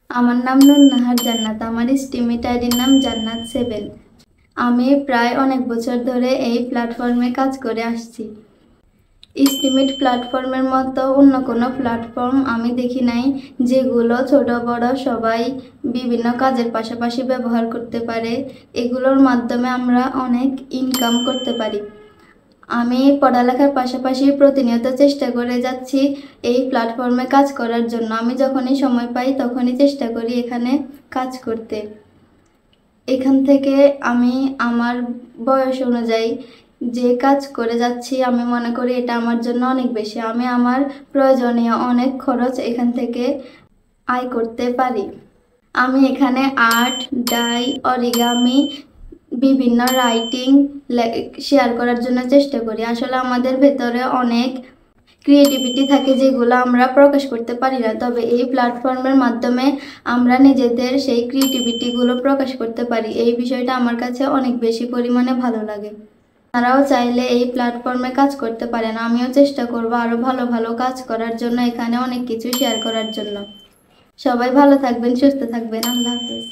আমার নাম নুন্নাহার জান্নাত। আমার স্টিমেট আইডির নাম জান্নাত 7। আমি প্রায় অনেক বছর ধরে এই প্ল্যাটফর্মে কাজ করে আসছি। স্টিমেট প্ল্যাটফর্মের মতো অন্য কোনো প্ল্যাটফর্ম আমি দেখি নাই, যেগুলো ছোট বড় সবাই বিভিন্ন কাজের পাশাপাশি ব্যবহার করতে পারে। এগুলোর মাধ্যমে আমরা অনেক ইনকাম করতে পারি। আমি পড়ালেখার পাশাপাশি প্রতিনিয়ত চেষ্টা করে যাচ্ছি এই প্ল্যাটফর্মে কাজ করার জন্য। আমি যখনই সময় পাই তখনই চেষ্টা করি এখানে কাজ করতে। এখান থেকে আমি আমার বয়স অনুযায়ী যে কাজ করে যাচ্ছি, আমি মনে করি এটা আমার জন্য অনেক বেশি। আমি আমার প্রয়োজনীয় অনেক খরচ এখান থেকে আয় করতে পারি। আমি এখানে আর্ট, ডাই, অরিগামি, বিভিন্ন রাইটিং শেয়ার করার জন্য চেষ্টা করি। আসলে আমাদের ভেতরে অনেক ক্রিয়েটিভিটি থাকে, যেগুলো আমরা প্রকাশ করতে পারি না, তবে এই প্ল্যাটফর্মের মাধ্যমে আমরা নিজেদের সেই ক্রিয়েটিভিটিগুলো প্রকাশ করতে পারি। এই বিষয়টা আমার কাছে অনেক বেশি পরিমাণে ভালো লাগে। তারাও চাইলে এই প্ল্যাটফর্মে কাজ করতে পারেন। আমিও চেষ্টা করব আরও ভালো ভালো কাজ করার জন্য, এখানে অনেক কিছু শেয়ার করার জন্য। সবাই ভালো থাকবেন, সুস্থ থাকবেন। আল্লাহ হাফেজ।